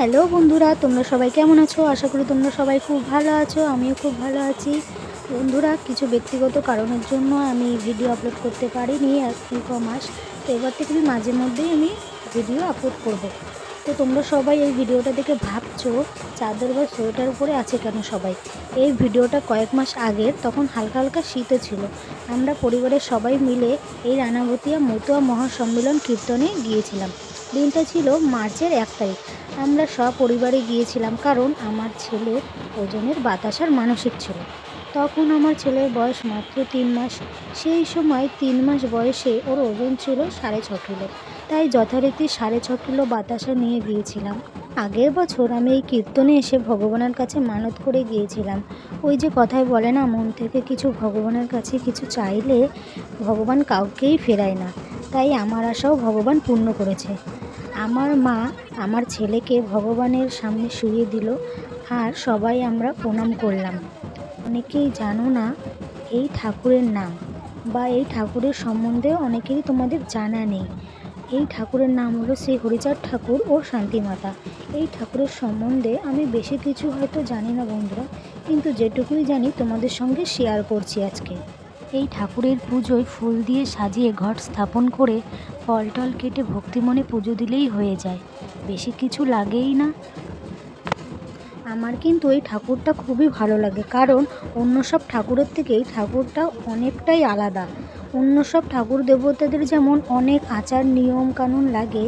Hello বন্ধুরা, তোমরা সবাই কেমন আছো? আশা করি তোমরা সবাই খুব ভালো আছো। আমিও খুব ভালো আছি। বন্ধুরা, কিছু ব্যক্তিগত কারণের জন্য আমি ভিডিও আপলোড করতে পারিনি এক মাস। তো এবার থেকে মাঝে মধ্যেই আমি ভিডিও আপলোড করব। তো তোমরা সবাই এই ভিডিওটা দেখে ভাবছো চাদর বা সোয়েটার উপরে আছে কেন সবাই। এই ভিডিওটা কয়েক মাস আগের, তখন হালকা হালকা শীতও ছিল। আমরা পরিবারের সবাই মিলে এই রানাঘটিয়া মতুয়া মহাসম্মেলন কীর্তনে গিয়েছিলাম। দিনটা ছিল মার্চের 1 তারিখ। আমরা সপরিবারে গিয়েছিলাম, কারণ আমার ছেলের ওজনের বাতাসার মানসিক ছিল। তখন আমার ছেলের বয়স মাত্র 3 মাস। সেই সময় 3 মাস বয়সে ওর ওজন ছিল 6.5 কিলো। তাই যথারীতি 6.5 কিলো বাতাসা নিয়ে গিয়েছিলাম। আগের বছর আমি এই কীর্তনে এসে ভগবানের কাছে মানত করে গিয়েছিলাম। ওই যে কথায় বলে না, মন থেকে কিছু ভগবানের কাছে কিছু চাইলে ভগবান কাউকেই ফেরায় না। তাই আমার আশাও ভগবান পূর্ণ করেছে। আমার মা আমার ছেলেকে ভগবানের সামনে শুইয়ে দিল, আর সবাই আমরা প্রণাম করলাম। অনেকেই জানো না এই ঠাকুরের নাম, বা এই ঠাকুরের সম্বন্ধে অনেকেরই তোমাদের জানা নেই। এই ঠাকুরের নাম হলো শ্রী হরিচাঁদ ঠাকুর ও শান্তিমাতা। এই ঠাকুরের সম্বন্ধে আমি বেশি কিছু হয়তো জানি না বন্ধুরা, কিন্তু যেটুকুই জানি তোমাদের সঙ্গে শেয়ার করছি আজকে। এই ঠাকুরের পুজোয় ফুল দিয়ে সাজিয়ে ঘট স্থাপন করে ফল টল কেটে ভক্তিমনে পুজো দিলেই হয়ে যায়, বেশি কিছু লাগেই না। আমার কিন্তু এই ঠাকুরটা খুবই ভালো লাগে, কারণ অন্য সব ঠাকুরের থেকে এই ঠাকুরটা অনেকটাই আলাদা। অন্য সব ঠাকুর দেবতাদের যেমন অনেক আচার নিয়ম কানুন লাগে,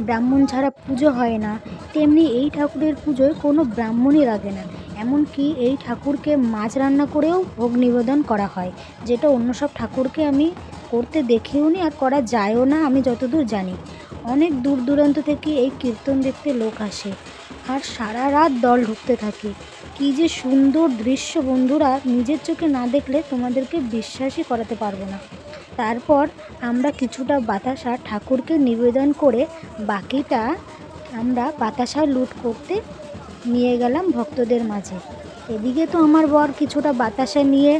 ব্রাহ্মণ ছাড়া পুজো হয় না, তেমনি এই ঠাকুরের পুজোয় কোনো ব্রাহ্মণই লাগে না। এমনকি এই ঠাকুরকে মাছ রান্না করেও ভোগ নিবেদন করা হয়, যেটা অন্য সব ঠাকুরকে আমি করতে দেখেও নি, আর করা যায়ও না আমি যতদূর জানি। অনেক দূর দূরান্ত থেকে এই কীর্তন দেখতে লোক আসে, আর সারা রাত দল ঢুকতে থাকে। কী যে সুন্দর দৃশ্য বন্ধুরা, নিজের চোখে না দেখলে তোমাদেরকে বিশ্বাসই করাতে পারবো না। তারপর আমরা কিছুটা বাতাসা ঠাকুরকে নিবেদন করে বাকিটা আমরা বাতাসা লুট করতে নিয়ে গেলাম ভক্তদের মাঝে। এদিকে তো আমার বর কিছুটা বাতাসা নিয়ে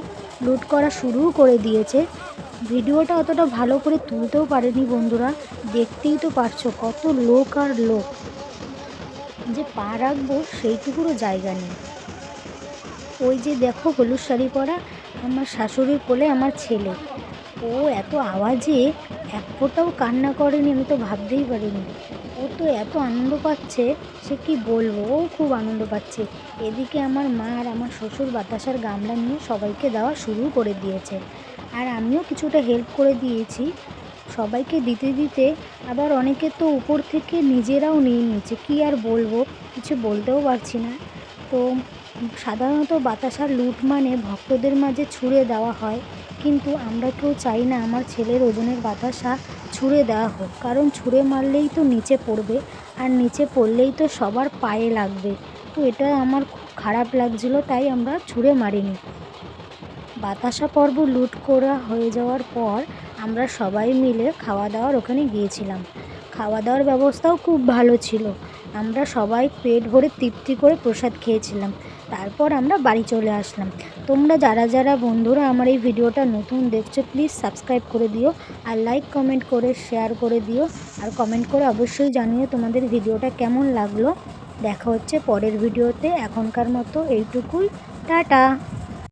লুট করা শুরুও করে দিয়েছে। ভিডিওটা অতটা ভালো করে তুলতেও পারেনি বন্ধুরা, দেখতেই তো পারছো কত লোক আর লোক, যে পা রাখবো সেইটুকুরও জায়গা নেই। ওই যে দেখো হলুদ শাড়ি পরা আমার শাশুড়ির কোলে আমার ছেলে, ও এত আওয়াজে এক ফোঁটাও কান্না করেনি, আমি তো ভাবতেই পারিনি। ও তো এত আনন্দ পাচ্ছে, সে কি বলবো, ও খুব আনন্দ পাচ্ছে। এদিকে আমার মা আর আমার শ্বশুর বাতাসার গামলা নিয়ে সবাইকে দেওয়া শুরু করে দিয়েছে, আর আমিও কিছুটা হেল্প করে দিয়েছি সবাইকে দিতে দিতে। আবার অনেকে তো উপর থেকে নিজেরাও নিয়ে নিচ্ছে, কী আর বলবো, কিছু বলতেও পারছি না। তো সাধারণত বাতাসার লুট মানে ভক্তদের মাঝে ছুঁড়ে দেওয়া হয়, কিন্তু আমরা কেউ চাই না আমার ছেলের ওজনের বাতাসা ছুঁড়ে দেওয়া হোক, কারণ ছুঁড়ে মারলেই তো নিচে পড়বে, আর নিচে পড়লেই তো সবার পায়ে লাগবে। তো এটা আমার খুব খারাপ লাগছিল, তাই আমরা ছুঁড়ে মারিনি। বাতাসা পর্ব লুট করা হয়ে যাওয়ার পর আমরা সবাই মিলে খাওয়া দাওয়ার ওখানে গিয়েছিলাম। খাওয়া দাওয়ার ব্যবস্থাও খুব ভালো ছিল। আমরা সবাই পেট ভরে তৃপ্তি করে প্রসাদ খেয়েছিলাম। তারপর আমরা বাড়ি চলে আসলাম। তোমরা যারা যারা বন্ধুরা আমার এই ভিডিওটা নতুন দেখছো, প্লিজ সাবস্ক্রাইব করে দিও, আর লাইক কমেন্ট করে শেয়ার করে দিও, আর কমেন্ট করে অবশ্যই জানিও তোমাদের ভিডিওটা কেমন লাগলো। দেখা হচ্ছে পরের ভিডিওতে। এখনকার মতো এইটুকুই, টাটা।